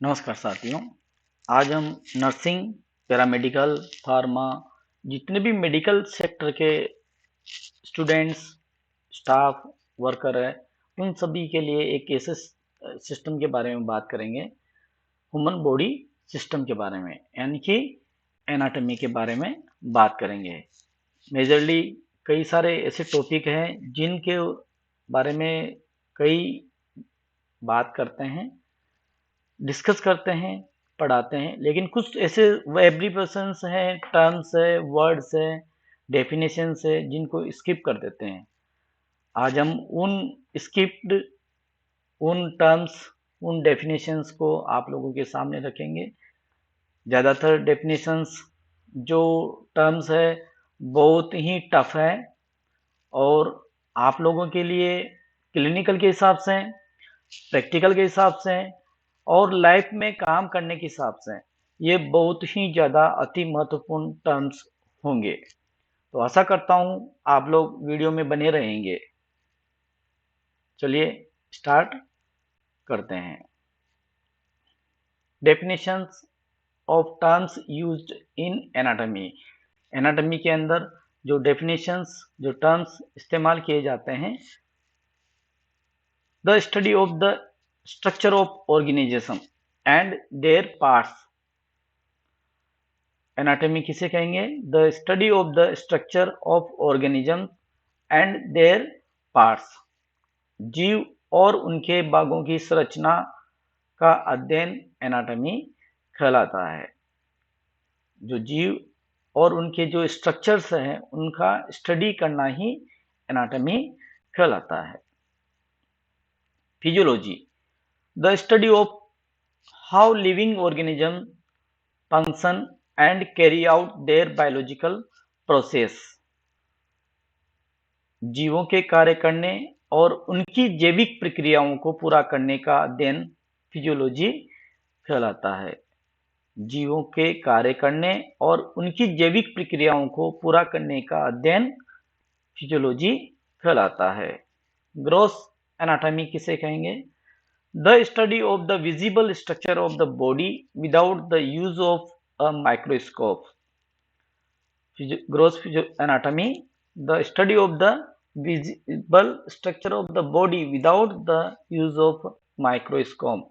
नमस्कार साथियों। आज हम नर्सिंग, पैरामेडिकल, फार्मा, जितने भी मेडिकल सेक्टर के स्टूडेंट्स, स्टाफ, वर्कर है, उन सभी के लिए एक ऐसे सिस्टम के बारे में बात करेंगे, ह्यूमन बॉडी सिस्टम के बारे में, यानी कि एनाटॉमी के बारे में बात करेंगे। मेजरली कई सारे ऐसे टॉपिक हैं जिनके बारे में कई बात करते हैं, डिस्कस करते हैं, पढ़ाते हैं, लेकिन कुछ ऐसे एब्रीविएशंस हैं, टर्म्स है, वर्ड्स है, डेफिनेशंस है जिनको स्किप कर देते हैं। आज हम उन स्किप्ड, उन टर्म्स, उन डेफिनेशंस को आप लोगों के सामने रखेंगे। ज़्यादातर डेफिनेशंस, जो टर्म्स है, बहुत ही टफ है और आप लोगों के लिए क्लिनिकल के हिसाब से, प्रैक्टिकल के हिसाब से और लाइफ में काम करने के हिसाब से ये बहुत ही ज़्यादा अति महत्वपूर्ण टर्म्स होंगे। तो आशा करता हूँ आप लोग वीडियो में बने रहेंगे। चलिए स्टार्ट करते हैं। Definitions of terms used in anatomy. Anatomy के अंदर जो डेफिनेशंस, जो टर्म्स इस्तेमाल किए जाते हैं, the study of the structure of organization and their parts. Anatomy किसे कहेंगे? The study of the structure of organism and their parts. जीव और उनके भागों की संरचना का अध्ययन एनाटॉमी कहलाता है। जो जीव और उनके जो स्ट्रक्चर्स हैं उनका स्टडी करना ही एनाटॉमी कहलाता है। Physiology, the study of how living organism function and carry out their biological process। जीवों के कार्य करने और उनकी जैविक प्रक्रियाओं को पूरा करने का अध्ययन फिजियोलॉजी कहलाता है। जीवों के कार्य करने और उनकी जैविक प्रक्रियाओं को पूरा करने का अध्ययन फिजियोलॉजी कहलाता है। ग्रॉस एनाटॉमी किसे कहेंगे? The study of the visible structure of the body without the use of a microscope। Gross anatomy, the study of the visible structure of the body without the use of microscope।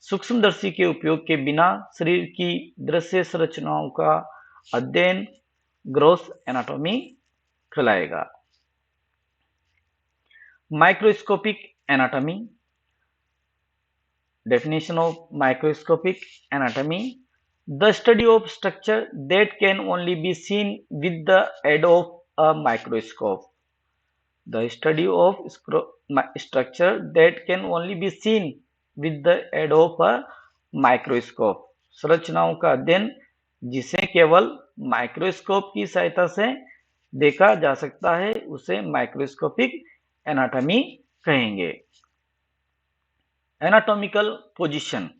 सूक्ष्मदर्शी के उपयोग के बिना शरीर की दृश्य संरचनाओं का अध्ययन ग्रॉस एनाटॉमी कहलाएगा। Microscopic anatomy. Definition of microscopic anatomy, the study of structure that can only be seen with the aid of a microscope। The study of structure that can only be seen with the aid of a microscope। संरचनाओं का अध्ययन जिसे केवल microscope की सहायता से देखा जा सकता है उसे माइक्रोस्कोपिक एनाटॉमी कहेंगे। Anatomical position.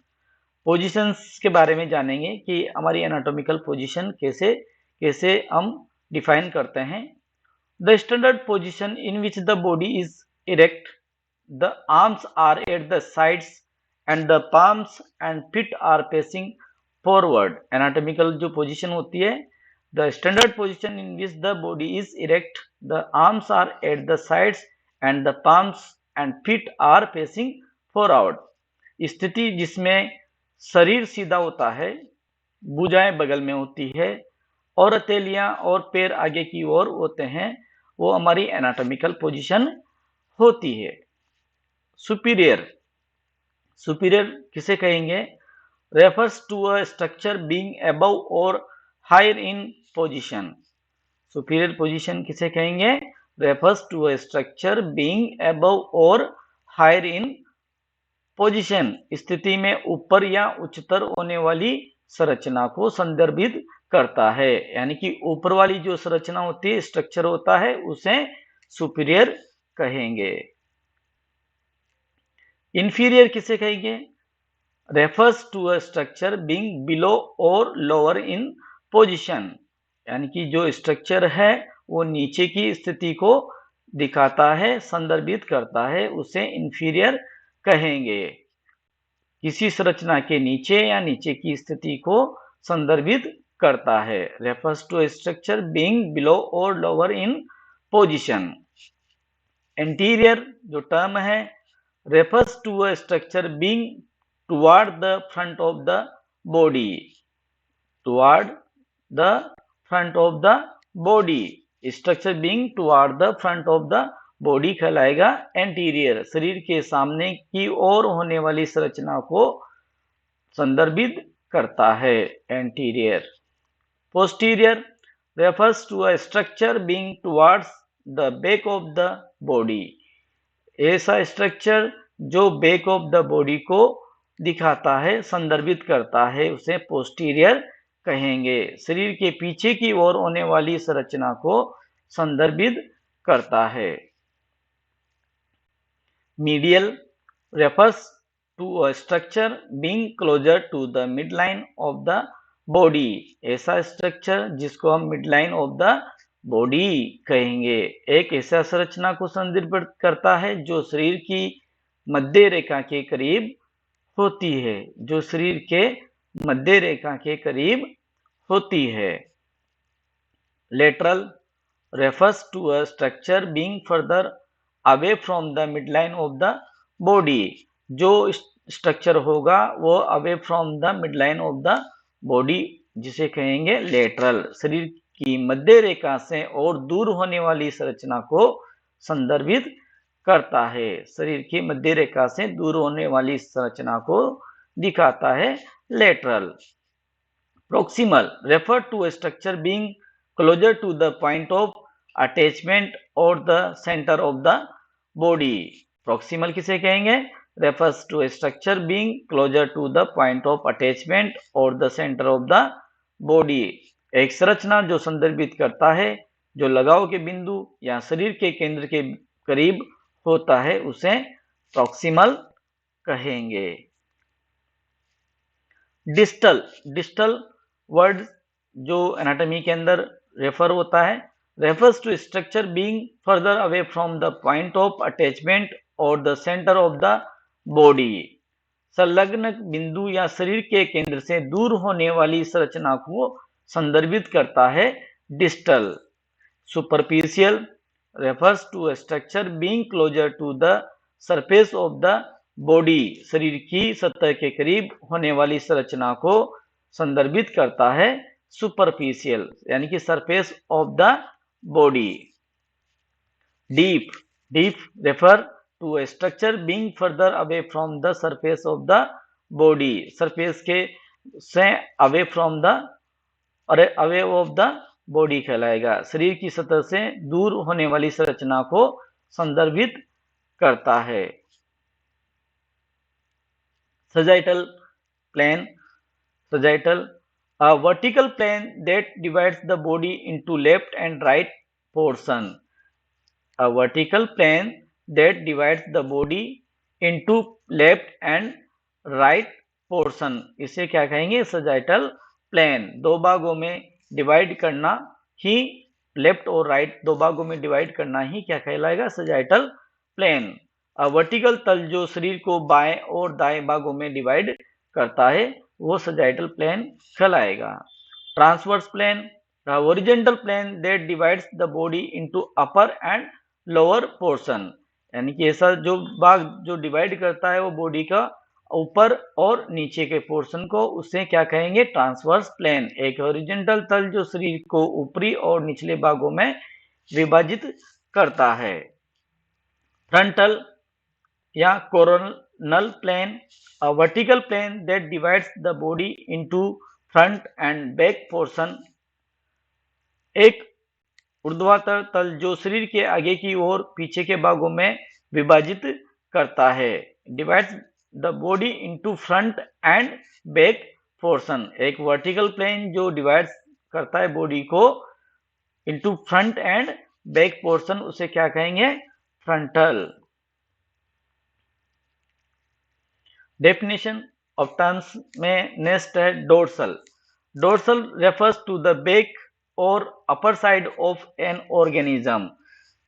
पोजीशंस के बारे में जानेंगे कि हमारी एनाटॉमिकल पोजीशन कैसे कैसे हम डिफाइन करते हैं। The standard position in which the body is erect, the arms are at the sides and the palms and feet are facing forward. Anatomical जो पोजीशन होती है, the standard position in which the body is erect, the arms are at the sides and the palms and feet are facing forward. स्थिति जिसमें शरीर सीधा होता है, भुजाएं बगल में होती है और हथेलियां और पैर आगे की ओर होते हैं, वो हमारी एनाटॉमिकल पोजीशन होती है। सुपीरियर। सुपीरियर किसे कहेंगे? Refers to a structure being above और higher in position. Superior position किसे कहेंगे? Refers to a structure being above और हायर इन पोजीशन। स्थिति में ऊपर या उच्चतर होने वाली संरचना को संदर्भित करता है, यानी कि ऊपर वाली जो संरचना होती है, स्ट्रक्चर होता है, उसे सुपीरियर कहेंगे। इंफीरियर किसे कहेंगे? Refers to a structure being below or lower in position, यानी कि जो स्ट्रक्चर है वो नीचे की स्थिति को दिखाता है, संदर्भित करता है, उसे इंफीरियर कहेंगे। किसी संरचना के नीचे या नीचे की स्थिति को संदर्भित करता है। Refers to structure being below or lower in position. Anterior जो टर्म है refers to a structure being toward the front of the body, toward the front of the body, structure being toward the front of the body कहलाएगा anterior, शरीर के सामने की ओर होने वाली संरचना को संदर्भित करता है anterior. Posterior refers to a structure being towards the back of the body, ऐसा स्ट्रक्चर जो बैक ऑफ द बॉडी को दिखाता है, संदर्भित करता है, उसे पोस्टीरियर कहेंगे। शरीर के पीछे की ओर होने वाली संरचना को संदर्भित करता है। Medial refers to a structure being closer to the mid line of the body, ऐसा स्ट्रक्चर जिसको हम mid line of the body कहेंगे। एक ऐसा संरचना को संदर्भित करता है जो शरीर की मध्य रेखा के करीब होती है, जो शरीर के मध्य रेखा के करीब होती है। Lateral refers to a structure being further away from the midline of the body, जो स्ट्रक्चर होगा वो away from the midline of the body जिसे कहेंगे लेटरल। शरीर की मध्य रेखा से और दूर होने वाली संरचना को संदर्भित करता है। शरीर की मध्य रेखा से दूर होने वाली संरचना को दिखाता है lateral. Proximal refer to a structure being closer to the point of attachment or the center of the body, proximal किसे कहेंगे? refers to a structure being closer to the point of attachment or the center of the body, एक संरचना जो संदर्भित करता है जो लगाव के बिंदु या शरीर के केंद्र के करीब होता है उसे proximal कहेंगे। डिस्टल वर्ड जो एनाटॉमी के अंदर रेफर होता है, refers to structure being further away from the point of attachment or the center of the body, संलग्न बिंदु या शरीर के केंद्र से दूर होने वाली संरचना को संदर्भित करता है distal. Superficial refers to a structure being closer to the surface of the body, शरीर की सतह के करीब होने वाली संरचना को संदर्भित करता है सुपरफिशियल यानी कि surface of the body. Deep refer to a structure being further away from the surface of the body, surface के से away from the away of the body कहलाएगा, शरीर की सतह से दूर होने वाली संरचना को संदर्भित करता है। Sagittal plane, sagittal a vertical plane that divides the body into left and right portion, a vertical plane that divides the body into left and right portion, इसे क्या कहेंगे? Sagittal plane. दो भागों में डिवाइड करना ही, लेफ्ट और right दो भागों में डिवाइड करना ही क्या कहलाएगा? Sagittal plane. वर्टिकल तल जो शरीर को बाएं और दाएं भागों में डिवाइड करता है वो सजाइटल प्लेन कहलाएगा। Transverse plane, horizontal plane that divides the body into upper and lower portion, यानी कि ऐसा जो भाग जो डिवाइड करता है वो बॉडी का ऊपर और नीचे के पोर्शन को, उसे क्या कहेंगे? Transverse plane. एक हॉरिजॉन्टल तल जो शरीर को ऊपरी और निचले भागों में विभाजित करता है। फ्रंटल या coronal plane, a vertical plane that divides the body into front and back portion, एक ऊर्ध्वाधर तल जो शरीर के आगे की ओर पीछे के भागों में विभाजित करता है। divides the body into front and back portion, एक वर्टिकल प्लेन जो डिवाइड्स करता है बॉडी को into front and back portion, उसे क्या कहेंगे? फ्रंटल। डेफिनेशन ऑफ टर्म्स में नेक्स्ट है dorsal. Dorsal refers to the back और upper side of an organism,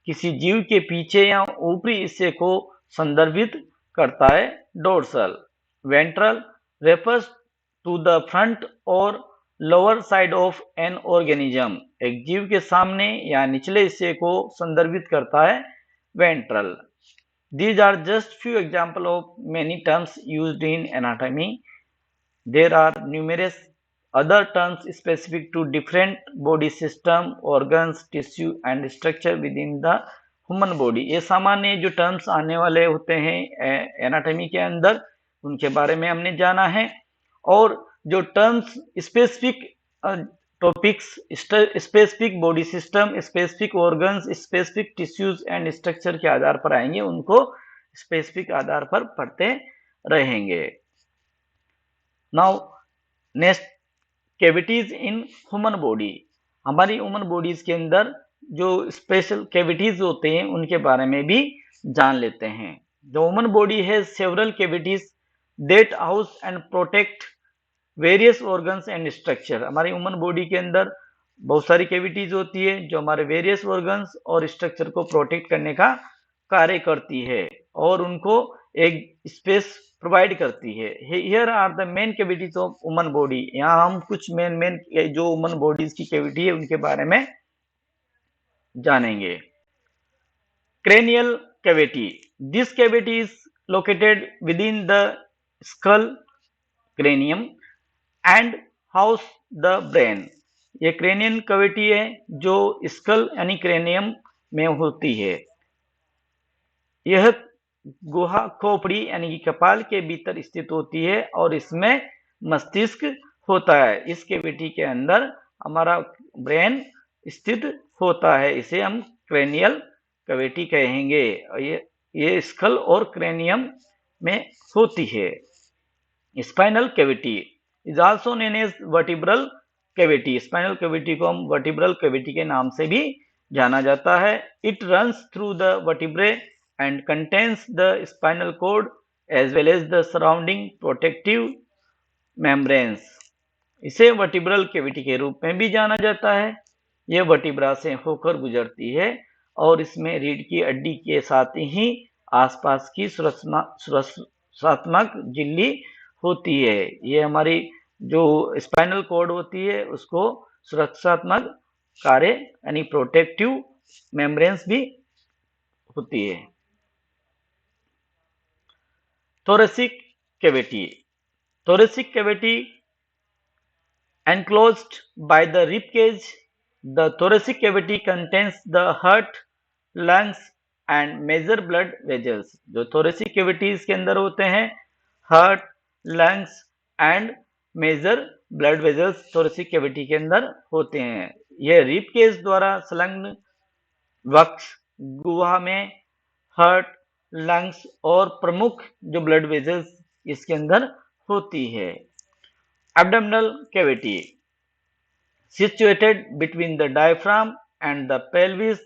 किसी जीव के पीछे या ऊपरी हिस्से को संदर्भित करता है dorsal. Ventral refers to the front और lower side of an organism, एक जीव के सामने या निचले हिस्से को संदर्भित करता है ventral. These are just few examples of many terms used in anatomy. There are numerous other terms specific to different body system, organs, tissue and structure within the human body. ये सामान्य जो टर्म्स आने वाले होते हैं anatomy के अंदर, उनके बारे में हमने जाना है। और जो terms specific topics, specific body system, specific organs, specific tissues and structure के आधार पर आएंगे, उनको स्पेसिफिक आधार पर पढ़ते रहेंगे। Now next, cavities in human body. हमारी ह्यूमन बॉडीज के अंदर जो स्पेशल कैविटीज होते हैं उनके बारे में भी जान लेते हैं। The human body has several cavities that house and protect various organs and structure. हमारी ह्यूमन बॉडी के अंदर बहुत सारी कैविटीज होती है जो हमारे वेरियस ऑर्गन्स और स्ट्रक्चर को प्रोटेक्ट करने का कार्य करती है और उनको एक स्पेस प्रोवाइड करती है। Here are the main cavities of human body. यहाँ हम कुछ मेन जो ह्यूमन बॉडीज की कैविटी है उनके बारे में जानेंगे। Cranial cavity, this cavity is located with in the skull cranium and house the brain. ये क्रेनियल कैविटी है जो स्कल यानी क्रेनियम में होती है। यह गुहा खोपड़ी यानी कि कपाल के भीतर स्थित होती है और इसमें मस्तिष्क होता है। इस कैविटी के अंदर हमारा ब्रेन स्थित होता है, इसे हम क्रेनियल कैविटी कहेंगे। ये स्कल और क्रेनियम में होती है। Spinal cavity is also known as vertebral cavity. Spinal cavity को हम वर्टिब्रल कैविटी के नाम से भी जाना जाता है। It runs through the vertebrae and contains the spinal cord as well as the surrounding protective membranes. इसे वर्टिब्रल कैविटी के रूप में भी जाना जाता है। यह वर्टिब्रा से होकर गुजरती है और इसमें रीढ़ की हड्डी के साथ ही आसपास की सुरक्षात्मक झिल्ली होती है। ये हमारी जो स्पाइनल कॉर्ड होती है उसको सुरक्षात्मक कार्य यानी प्रोटेक्टिव मेम्ब्रेन्स भी होती है। Thoracic cavity. Thoracic cavity enclosed by the rib cage. The thoracic cavity contains the heart, lungs and major blood vessels. जो thoracic cavity इसके अंदर होते हैं heart, lungs and major blood vessels thoracic cavity के अंदर होते हैं। यह rib cage द्वारा संलग्न वक्ष गुहा में हार्ट, लंग्स और प्रमुख जो ब्लड वेजल्स इसके अंदर होती है। Abdominal cavity situated between the diaphragm and the pelvis.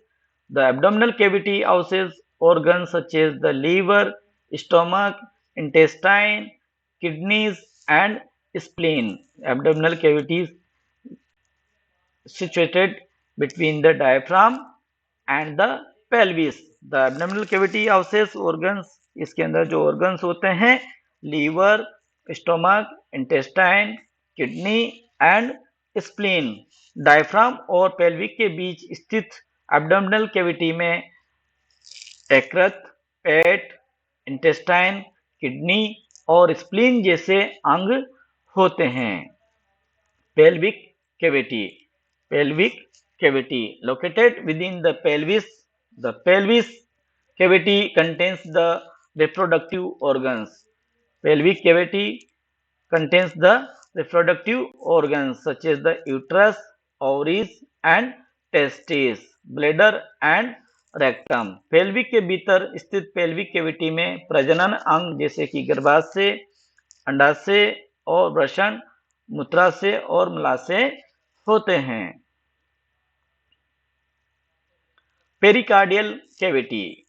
The abdominal cavity houses organs such as the liver, stomach, intestine, kidneys and spleen. Abdominal cavity is situated between the diaphragm and the pelvis. The abdominal cavity houses organs. इसके अंदर जो organs होते हैं liver, stomach, intestine, kidney and spleen. Diaphragm और pelvic के बीच स्थित abdominal cavity में यकृत, पेट, इंटेस्टाइन, किडनी और स्प्लीन जैसे अंग होते हैं। Pelvic cavity, pelvic cavity located within the pelvis. The pelvis cavity contains the reproductive organs. Pelvic cavity contains the reproductive organs such as the uterus, ovaries and testes, bladder and rectum. pelvic के भीतर स्थित pelvic cavity में प्रजनन अंग जैसे कि गर्भाशय, अंडाशय और वृषण, मूत्राशय और मलाशय होते हैं। Pericardial cavity.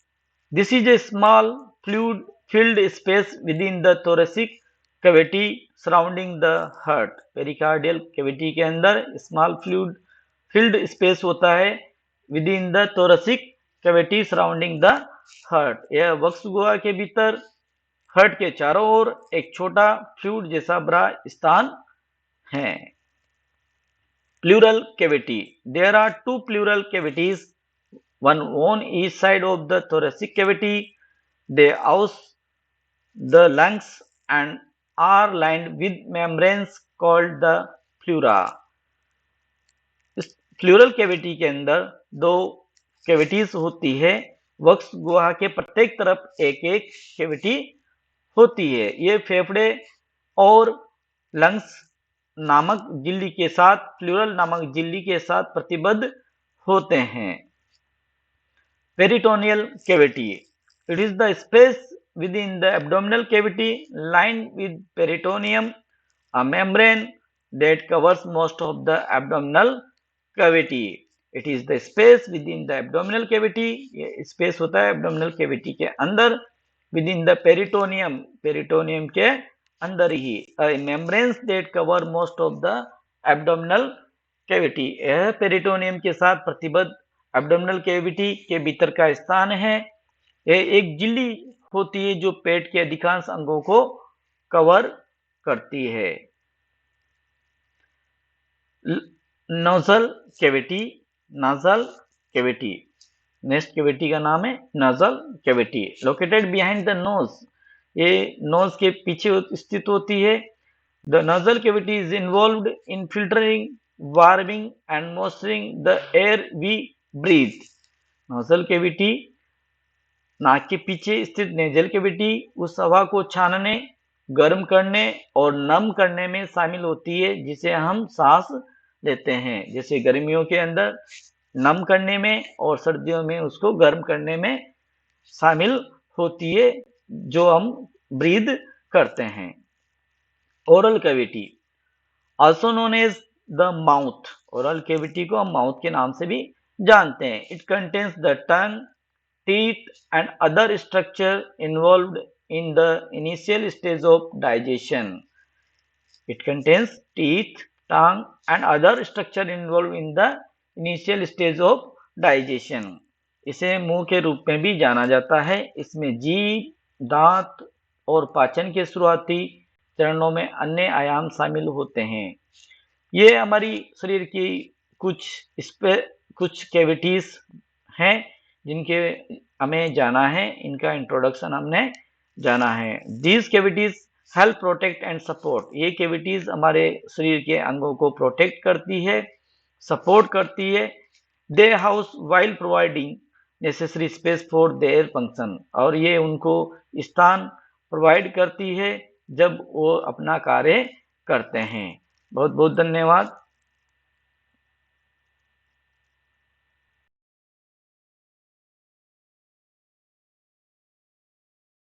This is a small fluid-filled space within the thoracic cavity surrounding the heart. Pericardial cavity के अंदर small fluid-filled space होता है within the thoracic cavity surrounding the heart. यह वक्ष गुहा के भीतर हार्ट के चारों ओर एक छोटा फ्लूइड जैसा बड़ा स्थान है। Pleural cavity. There are two pleural cavities, one on each side of the thoracic cavity. They house the lungs and are lined with membranes called the pleura. इस प्लूरल कैविटी के अंदर दो कैविटीज होती है। वक्ष गुहा के प्रत्येक तरफ एक एक कैविटी होती है। ये फेफड़े और लंग्स नामक झिल्ली के साथ, प्लूरल नामक झिल्ली के साथ प्रतिबद्ध होते हैं। Peritoneal cavity, it is the space within the abdominal cavity lined with peritoneum, a membrane that covers most of the abdominal cavity. It is the space within the abdominal cavity, ये space होता है abdominal cavity के अंदर, within the peritoneum, peritoneum के अंदर ही, membranes that cover most of the abdominal cavity, यह peritoneum के साथ प्रतिबद्ध abdominal cavity के भीतर का स्थान है। यह एक झिल्ली होती है जो पेट के अधिकांश अंगों को कवर करती है। Nasal cavity, nasal cavity, next cavity का नाम है nasal cavity, located behind the nose, ये नोज के पीछे स्थित होती है। The nasal cavity is involved in filtering, warming and moisturising the air we breathe. Nasal cavity, नाक के पीछे स्थित नेजल कैविटी उस हवा को छानने, गर्म करने और नम करने में शामिल होती है जिसे हम सांस लेते हैं। जैसे गर्मियों के अंदर नम करने में और सर्दियों में उसको गर्म करने में शामिल होती है, जो हम ब्रीद करते हैं। Oral cavity, also known as the mouth, oral cavity को हम माउथ के नाम से भी जानते हैं। It contains the tongue, teeth and other structure involved in the initial stage of digestion. It contains teeth, tongue and other structure involved in the initial stage of digestion. इसे मुंह के रूप में भी जाना जाता है। इसमें जीभ, दांत और पाचन के शुरुआती चरणों में अन्य आयाम शामिल होते हैं। ये हमारी शरीर की कुछ कैविटीज हैं जिनके हमें जाना है, इनका इंट्रोडक्शन हमने जाना है। These cavities help protect and support, ये कैविटीज हमारे शरीर के अंगों को प्रोटेक्ट करती है, सपोर्ट करती है। They house while providing necessary space for their function, और ये उनको स्थान प्रोवाइड करती है जब वो अपना कार्य करते हैं। बहुत बहुत धन्यवाद।